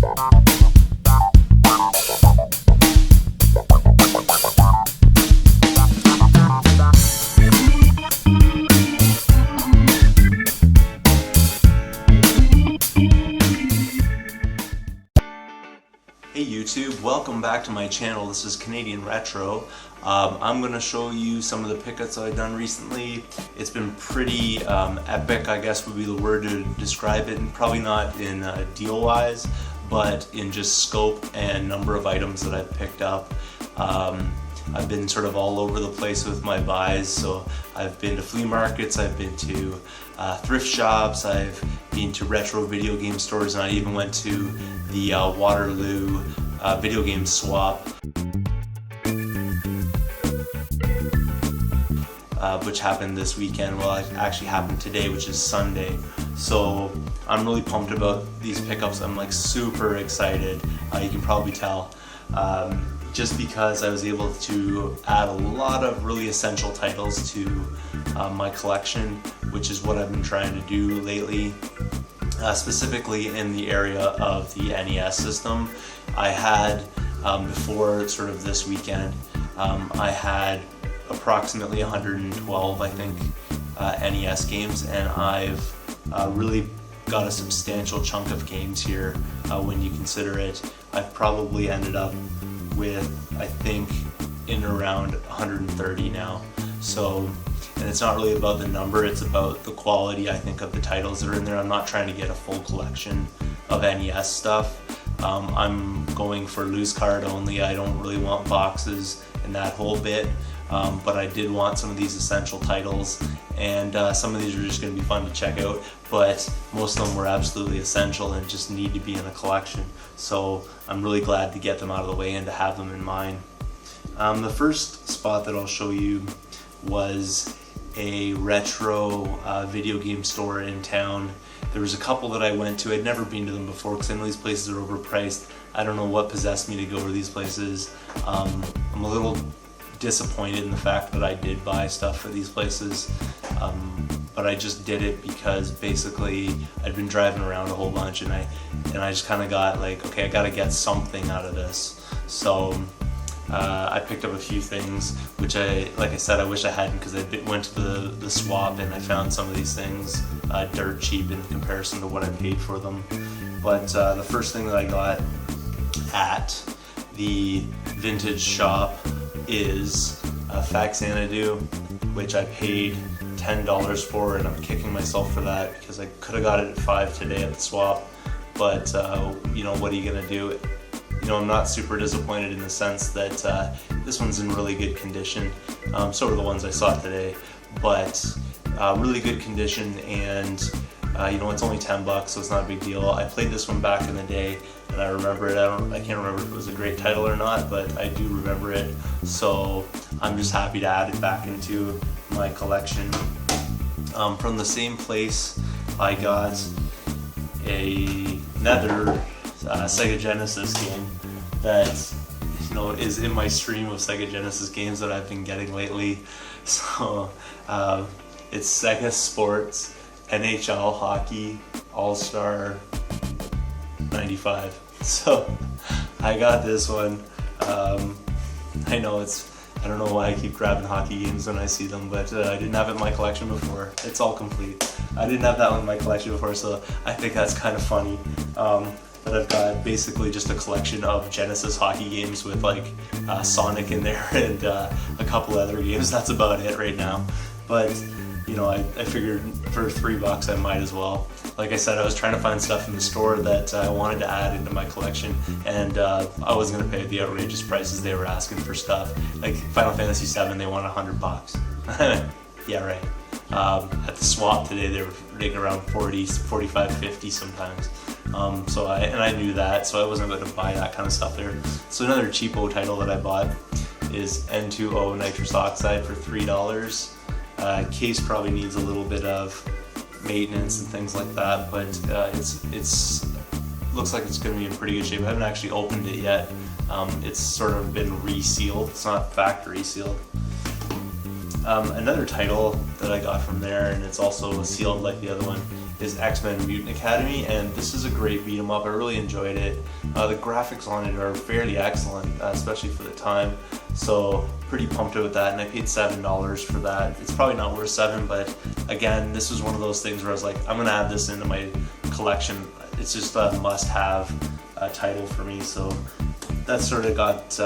Hey YouTube, welcome back to my channel. This is Canadian Retro. I'm going to show you some of the pickups I've done recently. It's been pretty epic, I guess would be the word to describe it, and probably not in deal wise, but in just scope and number of items that I've picked up. I've been sort of all over the place with my buys, so I've been to flea markets, I've been to thrift shops, I've been to retro video game stores, and I even went to the Waterloo Video Game Swap, which happened this weekend. Well, it actually happened today, which is Sunday. So I'm really pumped about these pickups. I'm like super excited. You can probably tell. Just because I was able to add a lot of really essential titles to my collection, which is what I've been trying to do lately, specifically in the area of the NES system. I had, before sort of this weekend, I had approximately 112, I think, NES games, and I've really got a substantial chunk of games here when you consider it. I've probably ended up with, I think, in around 130 now. So, and it's not really about the number, it's about the quality, I think, of the titles that are in there. I'm not trying to get a full collection of NES stuff. I'm going for loose card only. I don't really want boxes and that whole bit, but I did want some of these essential titles, and some of these are just going to be fun to check out, but most of them were absolutely essential and just need to be in a collection. So I'm really glad to get them out of the way and to have them in mine. The first spot that I'll show you was a retro video game store in town. There was a couple that I went to. I'd never been to them before because I know these places are overpriced. I don't know what possessed me to go to these places. I'm a little disappointed in the fact that I did buy stuff for these places, but I just did it because basically I'd been driving around a whole bunch, and I just kind of got like, okay, I got to get something out of this. So I picked up a few things, which like I said, I wish I hadn't, because I went to the swap and I found some of these things dirt cheap in comparison to what I paid for them. But the first thing that I got at the vintage shop is a Faxanadu, which I paid $10 for, and I'm kicking myself for that because I could have got it at $5 today at the swap. But you know, what are you gonna do? You know, I'm not super disappointed in the sense that this one's in really good condition. So are the ones I saw today, but really good condition, and you know, it's only $10, so it's not a big deal. I played this one back in the day, and I remember it. I can't remember if it was a great title or not, but I do remember it. So I'm just happy to add it back into my collection. From the same place, I got another Sega Genesis game that, you know, is in my stream of Sega Genesis games that I've been getting lately. So it's Sega Sports NHL Hockey All-Star 95. So I got this one. I know I don't know why I keep grabbing hockey games when I see them, but I didn't have it in my collection before. It's all complete. I didn't have that one in my collection before, so I think that's kind of funny. But I've got basically just a collection of Genesis hockey games with like Sonic in there and a couple other games. That's about it right now. But you know, I figured for $3 I might as well. Like I said, I was trying to find stuff in the store that I wanted to add into my collection, and I wasn't going to pay the outrageous prices they were asking for stuff. Like Final Fantasy VII, they want $100. Yeah, right. At the swap today, they were taking around 40, 45, 50 sometimes. So I knew that, so I wasn't going to buy that kind of stuff there. So another cheapo title that I bought is N2O Nitrous Oxide for $3. Case probably needs a little bit of maintenance and things like that, but it's looks like it's going to be in pretty good shape. I haven't actually opened it yet. It's sort of been resealed. It's not factory sealed. Another title that I got from there, and it's also sealed like the other one, is X-Men Mutant Academy, and this is a great beat 'em up. I really enjoyed it. The graphics on it are fairly excellent, especially for the time, so pretty pumped about that, and I paid $7 for that. It's probably not worth $7, but again, this was one of those things where I was like, I'm gonna add this into my collection. It's just a must-have title for me, so that sort of got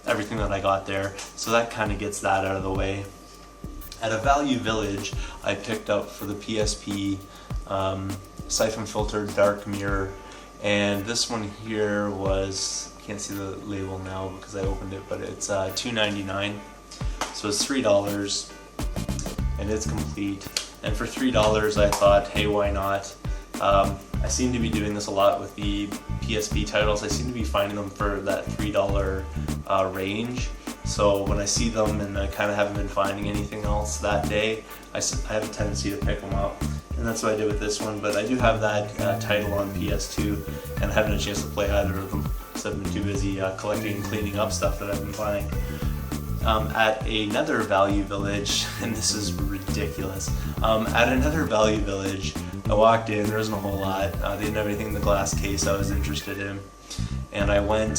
everything that I got there, so that kind of gets that out of the way. At a Value Village, I picked up for the PSP Siphon Filter Dark Mirror, and this one here was, can't see the label now because I opened it, but it's $2.99, so it's $3, and it's complete. And for $3, I thought, hey, why not? I seem to be doing this a lot with the PSP titles. I seem to be finding them for that $3 range. So when I see them and I kind of haven't been finding anything else that day, I have a tendency to pick them up. And that's what I did with this one. But I do have that title on PS2, and I haven't had a chance to play either of them because I've been too busy collecting and cleaning up stuff that I've been buying. At another Value Village, and this is ridiculous, at another Value Village, I walked in, there wasn't a whole lot. They didn't have anything in the glass case I was interested in. And I went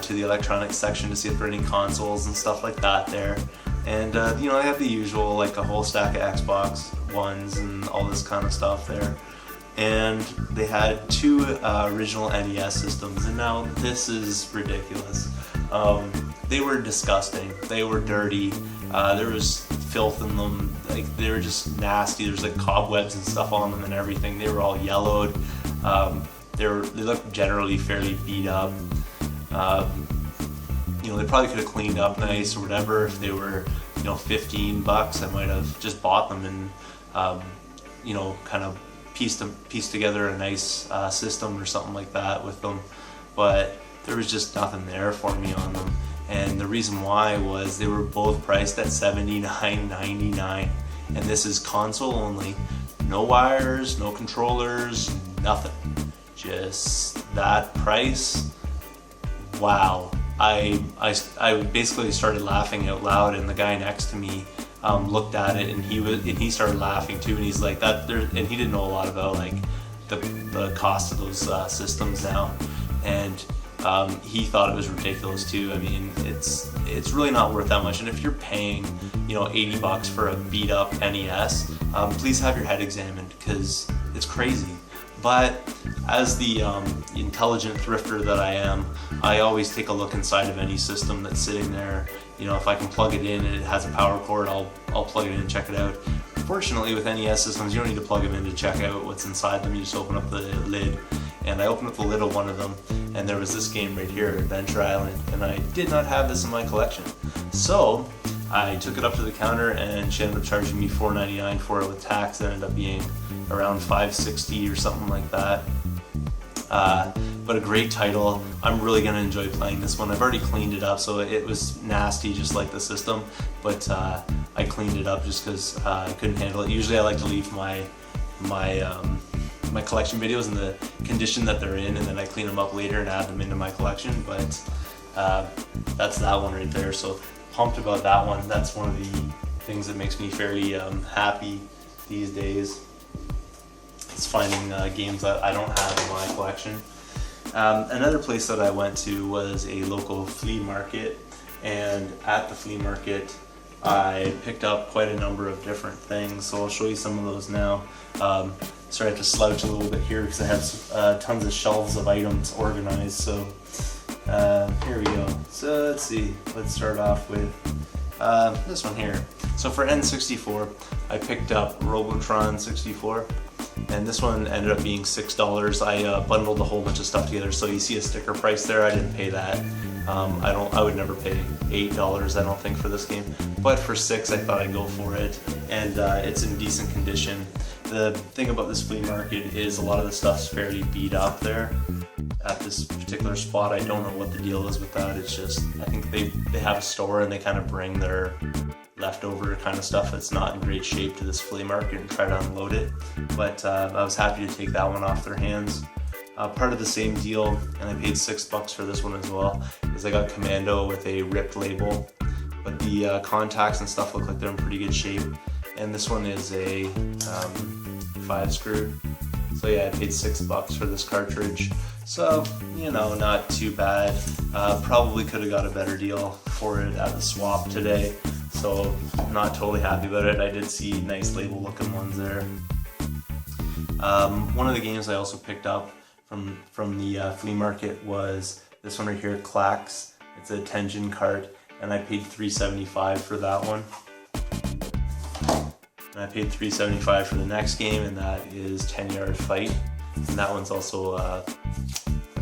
to the electronics section to see if there were any consoles and stuff like that there. And you know, I have the usual, like a whole stack of Xbox Ones and all this kind of stuff there. And they had two original NES systems, and now this is ridiculous. They were disgusting. They were dirty. There was filth in them. Like, they were just nasty. There's like cobwebs and stuff on them and everything. They were all yellowed. They looked generally fairly beat up. You know, they probably could have cleaned up nice or whatever. If they were, you know, $15, I might have just bought them and you know, kind of pieced together a nice system or something like that with them. But there was just nothing there for me on them. And the reason why was they were both priced at $79.99, and this is console only. No wires, no controllers, nothing. Just that price. Wow. I basically started laughing out loud, and the guy next to me looked at it, and he started laughing too, and he's like and he didn't know a lot about like the cost of those systems now, and he thought it was ridiculous too. I mean, it's really not worth that much, and if you're paying, you know, $80 for a beat up NES, please have your head examined, because it's crazy. But as the intelligent thrifter that I am, I always take a look inside of any system that's sitting there. You know, if I can plug it in and it has a power cord, I'll plug it in and check it out. Fortunately, with NES systems, you don't need to plug them in to check out what's inside them. You just open up the lid. And I opened up the lid of one of them, and there was this game right here, Adventure Island, and I did not have this in my collection. So I took it up to the counter, and she ended up charging me $4.99 for it with tax. That ended up being around $5.60 or something like that. But a great title. I'm really going to enjoy playing this one. I've already cleaned it up, so it was nasty just like the system, but I cleaned it up just because I couldn't handle it. Usually I like to leave my collection videos in the condition that they're in, and then I clean them up later and add them into my collection, but that's that one right there. So pumped about that one. That's one of the things that makes me fairly happy these days. It's finding games that I don't have in my collection. Another place that I went to was a local flea market, and at the flea market I picked up quite a number of different things, so I'll show you some of those now. Sorry, I have to slouch a little bit here because I have tons of shelves of items organized, so here we go. So let's see, let's start off with this one here. So for N64, I picked up Robotron 64, and this one ended up being $6. I bundled a whole bunch of stuff together, so you see a sticker price there. I didn't pay that. I would never pay $8, I don't think, for this game, but for $6 I thought I'd go for it, and it's in decent condition. The thing about this flea market is a lot of the stuff's fairly beat up there at this particular spot. I don't know what the deal is with that. It's just, I think they have a store and they kind of bring their leftover kind of stuff that's not in great shape to this flea market and try to unload it. But I was happy to take that one off their hands. Part of the same deal, and I paid $6 for this one as well, is I got Commando with a ripped label, but the contacts and stuff look like they're in pretty good shape. And this one is a 5-screw, So yeah, I paid $6 for this cartridge. So, you know, not too bad. Probably could have got a better deal for it at the swap today. So I'm not totally happy about it. I did see nice label looking ones there. One of the games I also picked up from the flea market was this one right here, Clax. It's a Tenjin cart, and I paid $3.75 for that one. And I paid $3.75 for the next game, and that is 10 Yard Fight. And that one's also, there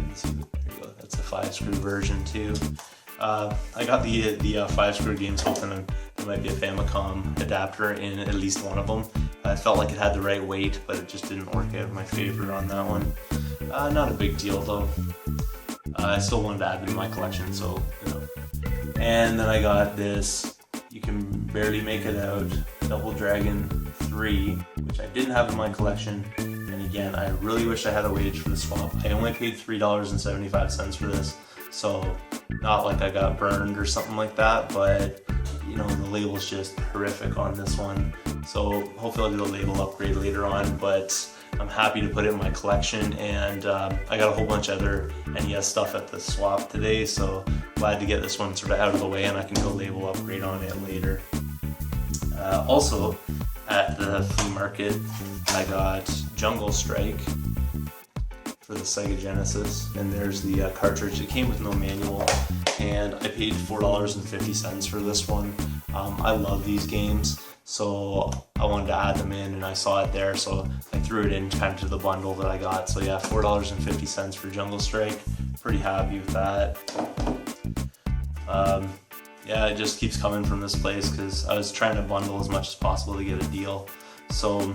you go, that's a 5-screw version too. I got the 5-screw games hoping there might be a Famicom adapter in at least one of them. I felt like it had the right weight, but it just didn't work out in my favor on that one. Not a big deal though. I still wanted to add them to my collection, so, you know. And then I got this, you can barely make it out, Double Dragon 3, which I didn't have in my collection. And again, I really wish I had a wage for the swap. I only paid $3.75 for this, so not like I got burned or something like that, but you know, the label's just horrific on this one. So hopefully I'll do a label upgrade later on, but I'm happy to put it in my collection, and I got a whole bunch of other NES stuff at the swap today, so glad to get this one sort of out of the way and I can do a label upgrade on it later. Also, at the flea market, I got Jungle Strike for the Sega Genesis, and there's the cartridge. It came with no manual, and I paid $4.50 for this one. I love these games, so I wanted to add them in, and I saw it there, so I threw it in kind of to the bundle that I got. So yeah, $4.50 for Jungle Strike. Pretty happy with that. Yeah, it just keeps coming from this place because I was trying to bundle as much as possible to get a deal. So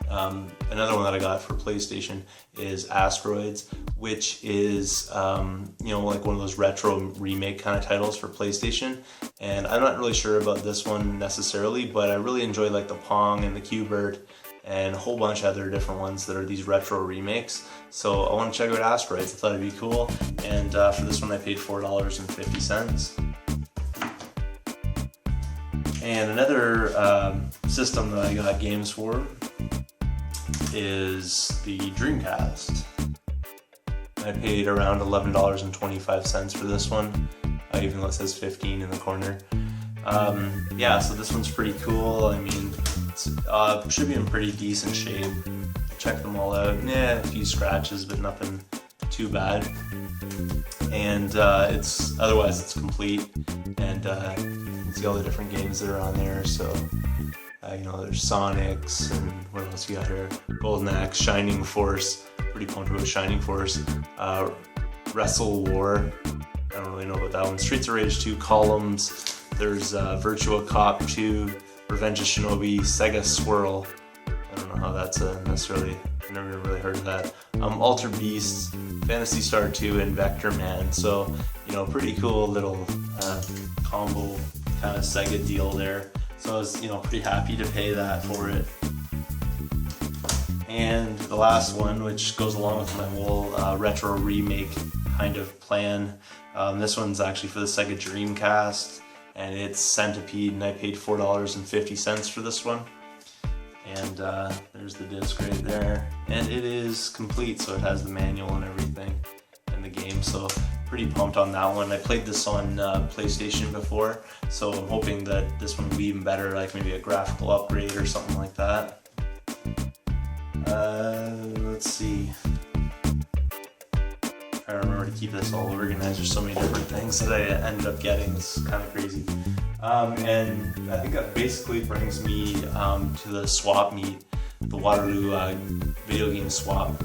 another one that I got for PlayStation is Asteroids, which is you know, like one of those retro remake kind of titles for PlayStation. And I'm not really sure about this one necessarily, but I really enjoy like the Pong and the Q*bert and a whole bunch of other different ones that are these retro remakes. So I want to check out Asteroids. I thought it'd be cool, and for this one I paid $4.50. And another system that I got games for is the Dreamcast. I paid around $11.25 for this one, even though it says 15 in the corner. Yeah, so this one's pretty cool. I mean, it should be in pretty decent shape. Check them all out. Yeah, a few scratches, but nothing too bad. And otherwise it's complete, and you can see all the different games that are on there. So you know, there's Sonics, and what else you got here? Golden Axe, Shining Force. Pretty pumped about Shining Force. Wrestle War. I don't really know about that one. Streets of Rage 2, Columns. There's Virtua Cop 2, Revenge of Shinobi, Sega Swirl. I don't know how that's necessarily, I've never really heard of that. Alter Beast, Phantasy Star 2, and Vector Man. So, you know, pretty cool little combo kind of Sega deal there. So I was, you know, pretty happy to pay that for it. And the last one, which goes along with my whole retro remake kind of plan, this one's actually for the Sega Dreamcast, and it's Centipede, and I paid $4.50 for this one. And there's the disc right there, and it is complete, so it has the manual and everything in the game. So pretty pumped on that one. I played this on PlayStation before, so I'm hoping that this one will be even better, like maybe a graphical upgrade or something like that. Let's see. I remember to keep this all organized. There's so many different things that I ended up getting. It's kind of crazy. And I think that basically brings me to the swap meet, the Waterloo Video Game Swap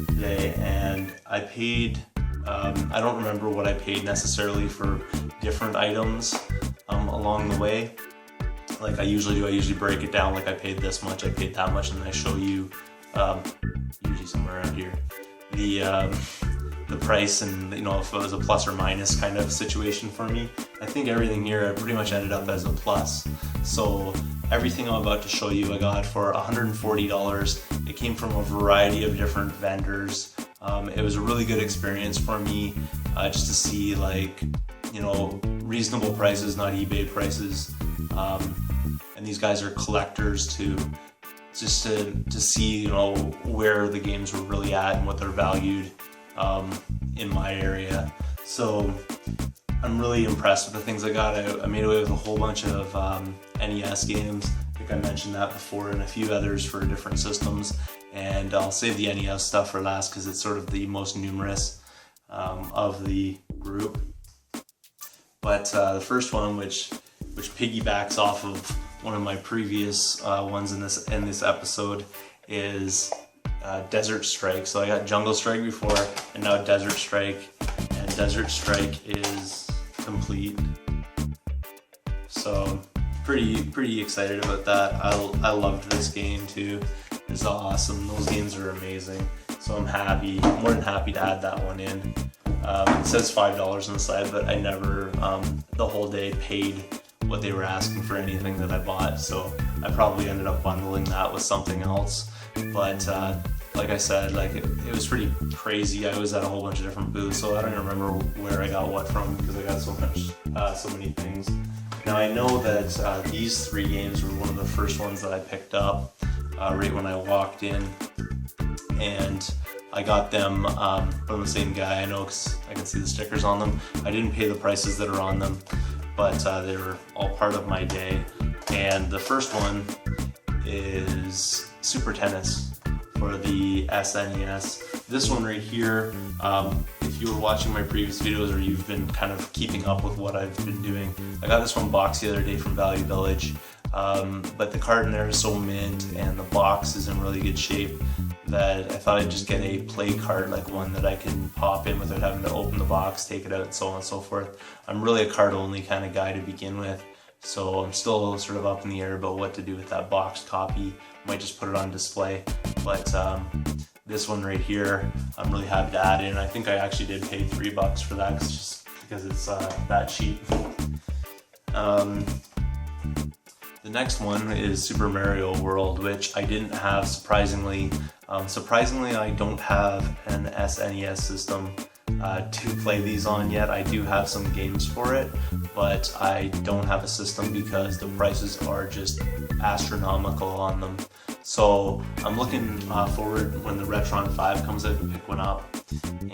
today. And I paid, I don't remember what I paid necessarily for different items along the way. Like I usually do, I usually break it down, like I paid this much, I paid that much, and then I show you, usually somewhere around here, the price, and you know, if it was a plus or minus kind of situation for me. I think everything here pretty much ended up as a plus. So everything I'm about to show you I got for $140. It came from a variety of different vendors. It was a really good experience for me, just to see, like, you know, reasonable prices, not eBay prices. and these guys are collectors to see, you know, where the games were really at and what they're valued in my area. So I'm really impressed with the things I got. I made away with a whole bunch of NES games. I think I mentioned that before, and a few others for different systems. And I'll save the NES stuff for last because it's sort of the most numerous of the group. But the first one, which piggybacks off of one of my previous ones in this episode, is Desert Strike. So I got Jungle Strike before, and now Desert Strike, and Desert Strike is complete. So pretty excited about that. I loved this game too. It's awesome. Those games are amazing. So I'm more than happy to add that one in. It says $5 on the side, but I never the whole day paid what they were asking for anything that I bought. So I probably ended up bundling that with something else. But like I said, like it was pretty crazy. I was at a whole bunch of different booths, so I don't even remember where I got what from because I got so many things. Now I know that these 3 games were one of the first ones that I picked up right when I walked in, and I got them from the same guy. I know because I can see the stickers on them. I didn't pay the prices that are on them, but they were all part of my day. And the first one is Super Tennis for the SNES. This one right here, if you were watching my previous videos or you've been kind of keeping up with what I've been doing, I got this one boxed the other day from Value Village, but the card in there is so mint and the box is in really good shape that I thought I'd just get a play card, like one that I can pop in without having to open the box, take it out, and so on and so forth. I'm really a card only kind of guy to begin with, so I'm still sort of up in the air about what to do with that boxed copy. Might just put it on display, but this one right here, I'm really happy to add in. I think I actually did pay $3 for that just because it's that cheap. The next one is Super Mario World, which I didn't have, surprisingly. Surprisingly, I don't have an SNES system to play these on yet. I do have some games for it, but I don't have a system because the prices are just astronomical on them. So I'm looking forward when the Retron 5 comes out to pick one up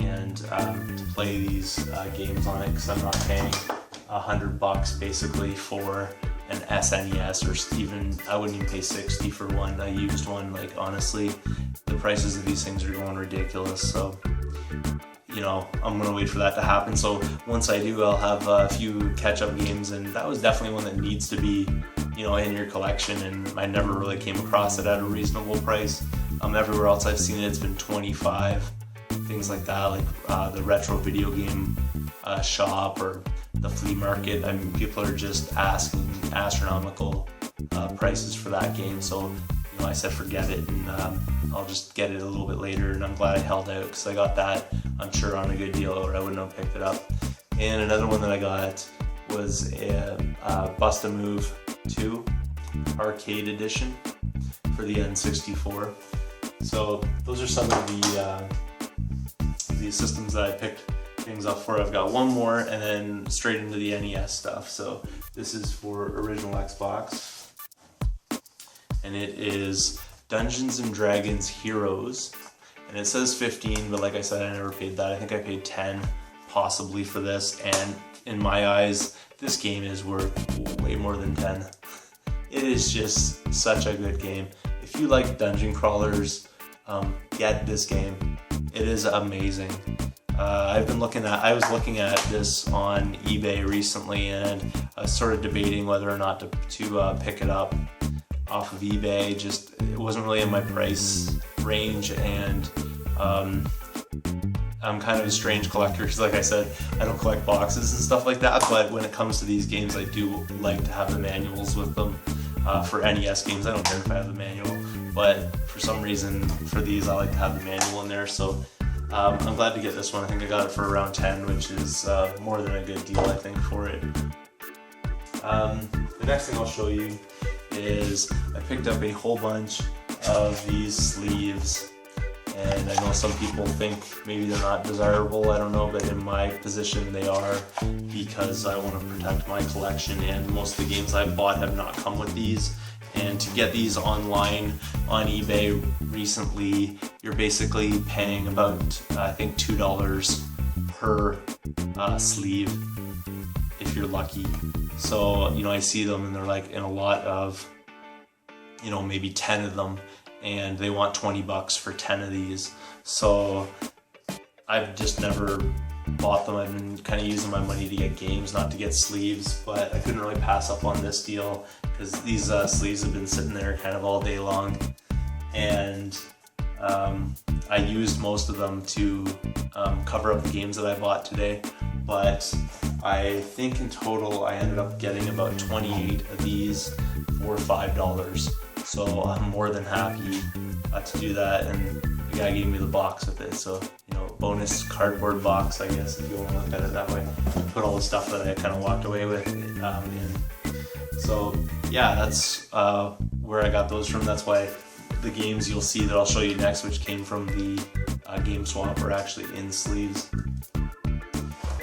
and to play these games on it, because I'm not paying $100 basically for an SNES, or even I wouldn't even pay $60 for one, a used one. Like, honestly, the prices of these things are going ridiculous. So, you know, I'm gonna wait for that to happen. So once I do, I'll have a few catch-up games, and that was definitely one that needs to be, you know, in your collection, and I never really came across it at a reasonable price. Everywhere else I've seen it, it's been $25, things like that, like the Retro Video Game Shop or the flea market. I mean, people are just asking astronomical prices for that game. So, you know, I said forget it, and I'll just get it a little bit later. And I'm glad I held out because I got that, I'm sure, on a good deal, or I wouldn't have picked it up. And another one that I got was a Bust-A-Move 2 Arcade Edition for the N64. So those are some of the systems that I picked things up for. I've got one more and then straight into the NES stuff. So this is for original Xbox, and it is Dungeons and Dragons Heroes, and it says 15, but like I said, I never paid that. I think I paid 10 possibly for this, and in my eyes this game is worth way more than 10. It is just such a good game. If you like dungeon crawlers, get this game. It is amazing. I was looking at this on eBay recently, and I was sort of debating whether or not to pick it up off of eBay. Just, it wasn't really in my price range, and I'm kind of a strange collector because, like I said, I don't collect boxes and stuff like that, but when it comes to these games, I do like to have the manuals with them. For NES games, I don't care if I have the manual, but for some reason for these I like to have the manual in there. So I'm glad to get this one. I think I got it for around 10, which is more than a good deal, I think, for it. The next thing I'll show you is I picked up a whole bunch of these sleeves, and I know some people think maybe they're not desirable, I don't know, but in my position they are, because I want to protect my collection, and most of the games I've bought have not come with these. And to get these online on eBay recently, you're basically paying about, I think, $2 per sleeve if you're lucky. So, you know, I see them and they're like in a lot of, you know, maybe 10 of them, and they want $20 for 10 of these. So I've just never bought them. I've been kind of using my money to get games, not to get sleeves, but I couldn't really pass up on this deal because these sleeves have been sitting there kind of all day long, and I used most of them to cover up the games that I bought today, but I think in total I ended up getting about 28 of these for $5. So I'm more than happy to do that, and the guy gave me the box with it, so, you know, bonus cardboard box, I guess, if you want to look at it that way. Put all the stuff that I kind of walked away with in. So yeah, that's where I got those from. That's why the games you'll see that I'll show you next, which came from the Game Swap, are actually in sleeves.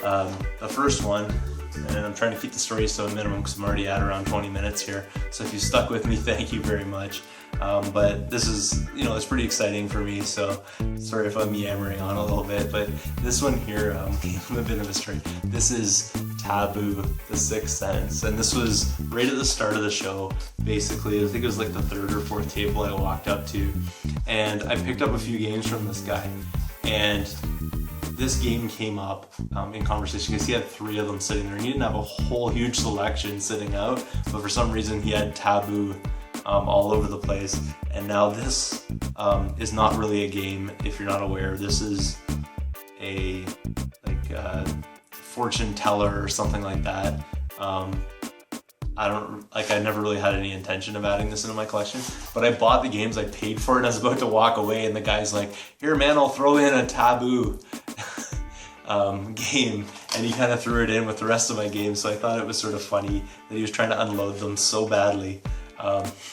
The first one, and I'm trying to keep the stories to a minimum because I'm already at around 20 minutes here, so if you stuck with me, thank you very much. But this is, you know, it's pretty exciting for me, so sorry if I'm yammering on a little bit, but this one here, a bit of a story. This is Taboo, The Sixth Sense, and this was right at the start of the show, basically. I think it was like the third or fourth table I walked up to, and I picked up a few games from this guy, and this game came up in conversation because he had 3 of them sitting there, and he didn't have a whole huge selection sitting out, but for some reason he had Taboo all over the place. And now this is not really a game, if you're not aware. This is a fortune teller or something like that. I never really had any intention of adding this into my collection, but I bought the games, I paid for it, and I was about to walk away, and the guy's like, "Here man, I'll throw in a Taboo game," and he kind of threw it in with the rest of my games. So I thought it was sort of funny that he was trying to unload them so badly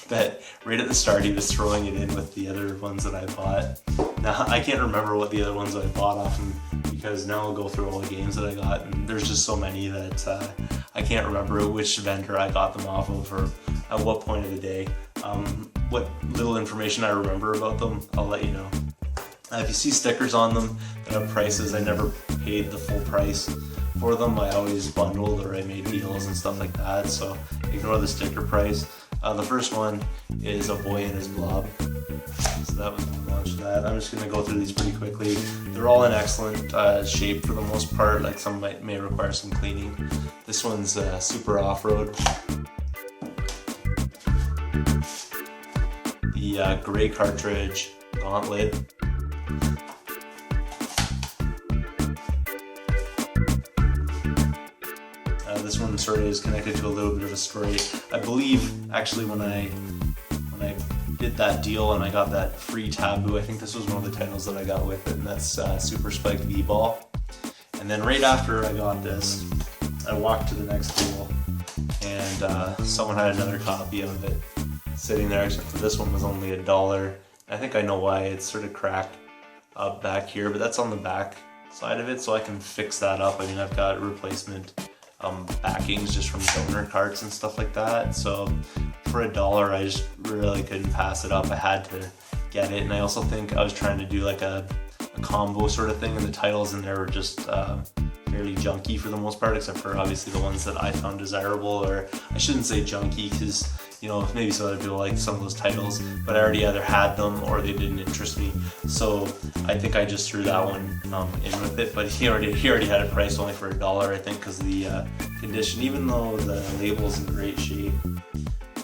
that right at the start he was throwing it in with the other ones that I bought. Now I can't remember what the other ones I bought off him, because now I'll go through all the games that I got, and there's just so many that I can't remember which vendor I got them off of or at what point of the day. What little information I remember about them, I'll let you know. If you see stickers on them that have prices, I never paid the full price for them. I always bundled, or I made deals and stuff like that, so ignore the sticker price. The first one is A Boy and His Blob. So that was the launch of that. I'm just going to go through these pretty quickly. They're all in excellent shape for the most part, like some may require some cleaning. This one's Super Off-Road. The gray cartridge Gauntlet. This one sort of is connected to a little bit of a story. I believe actually when I did that deal and I got that free Taboo, I think this was one of the titles that I got with it, and that's Super Spike V-Ball. And then right after I got this, I walked to the next table, and someone had another copy of it sitting there, except for this one was only $1. I think I know why. It's sort of cracked up back here, but that's on the back side of it, so I can fix that up. I mean, I've got replacement backings just from donor carts and stuff like that, so for $1 I just really couldn't pass it up. I had to get it, and I also think I was trying to do like a combo sort of thing, and the titles in there were just fairly junky for the most part, except for obviously the ones that I found desirable, or I shouldn't say junky because, you know, maybe some other people like some of those titles, but I already either had them or they didn't interest me, so I think I just threw that one in with it. But he already had it priced only for $1, I think, because of the condition, even though the label's in great shape.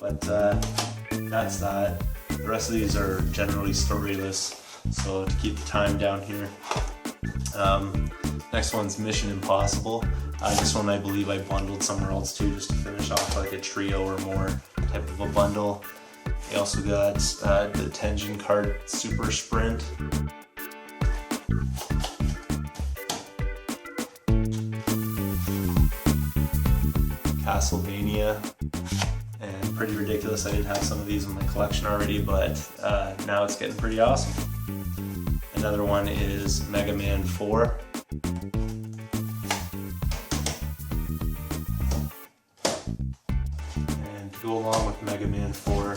But that's that. The rest of these are generally storyless, so to keep the time down here. Next one's Mission Impossible. This one I believe I bundled somewhere else too, just to finish off like a trio or more type of a bundle. I also got the Tenjin Kart Super Sprint. Castlevania. And pretty ridiculous, I didn't have some of these in my collection already, but now it's getting pretty awesome. Another one is Mega Man 4. And to go along with Mega Man 4,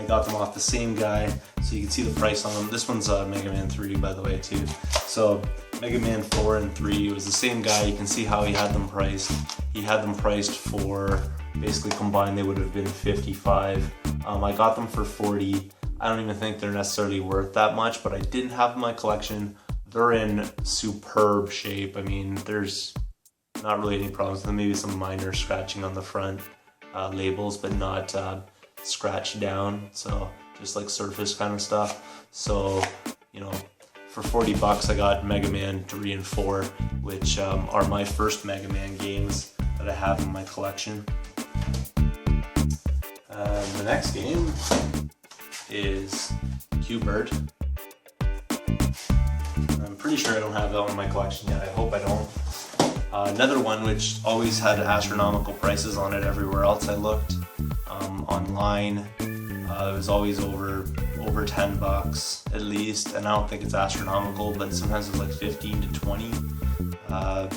got them off the same guy, so you can see the price on them. This one's Mega Man 3, by the way, too. So Mega Man 4 and 3, it was the same guy. You can see how he had them priced. He had them priced for, basically combined, they would have been 55. I got them for 40. I don't even think they're necessarily worth that much, but I didn't have them in my collection. They're in superb shape. I mean, there's not really any problems with them. Maybe some minor scratching on the front labels, but not scratched down. So just like surface kind of stuff. So, you know, for 40 bucks, I got Mega Man 3 and 4, which are my first Mega Man games that I have in my collection. The next game is Q*bert. I'm pretty sure I don't have that one in my collection yet. I hope I don't. Another one which always had astronomical prices on it everywhere else I looked. Online, it was always over 10 bucks at least, and I don't think it's astronomical, but sometimes it's like 15 to 20.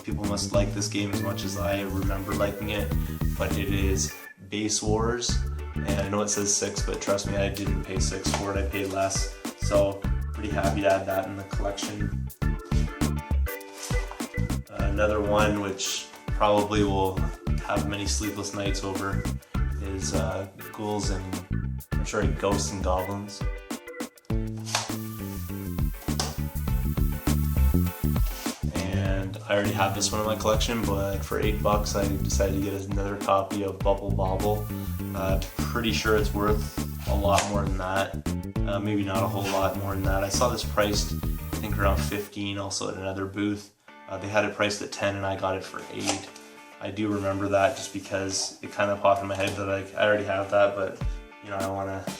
People must like this game as much as I remember liking it, but it is Base Wars, and I know it says 6, but trust me, I didn't pay 6 for it, I paid less, so pretty happy to add that in the collection. Another one which probably will have many sleepless nights over is Ghouls and, I'm sorry, Ghosts and Goblins. And I already have this one in my collection, but for 8 bucks I decided to get another copy of Bubble Bobble. Pretty sure it's worth a lot more than that. Maybe not a whole lot more than that. I saw this priced, I think around 15, also at another booth. They had it priced at 10 and I got it for 8. I do remember that just because it kind of popped in my head that I already have that, but you know, I want to,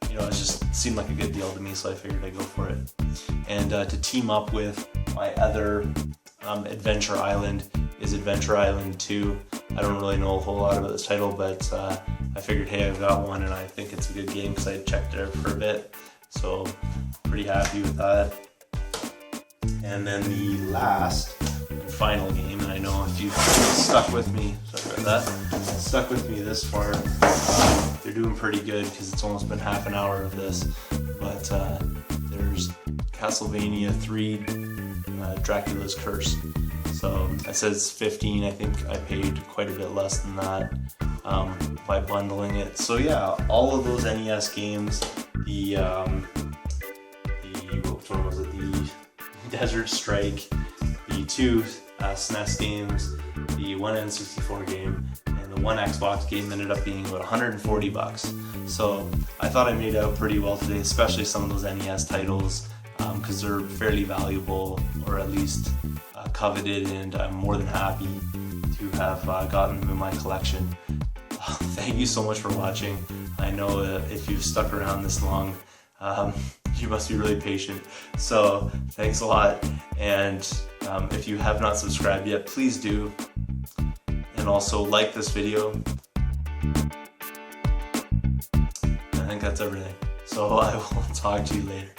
you know, it just seemed like a good deal to me, so I figured I'd go for it. And to team up with my other Adventure Island is Adventure Island 2. I don't really know a whole lot about this title, but I figured, hey, I've got one and I think it's a good game because I checked it out for a bit. So pretty happy with that. And then the last and final game, and I know if you've stuck with me, sorry about that, stuck with me this far, they're doing pretty good because it's almost been half an hour of this, but there's Castlevania 3, Dracula's Curse. So it says 15, I think I paid quite a bit less than that by bundling it. So yeah, all of those NES games, which one was it? The Desert Strike, the 2 SNES games, the 1 N64 game, and the 1 Xbox game ended up being about 140 bucks. So I thought I made out pretty well today, especially some of those NES titles, because they're fairly valuable, or at least coveted, and I'm more than happy to have gotten them in my collection. Thank you so much for watching. I know if you've stuck around this long, you must be really patient. So thanks a lot, and if you have not subscribed yet, please do, and also like this video. I think that's everything. So I will talk to you later.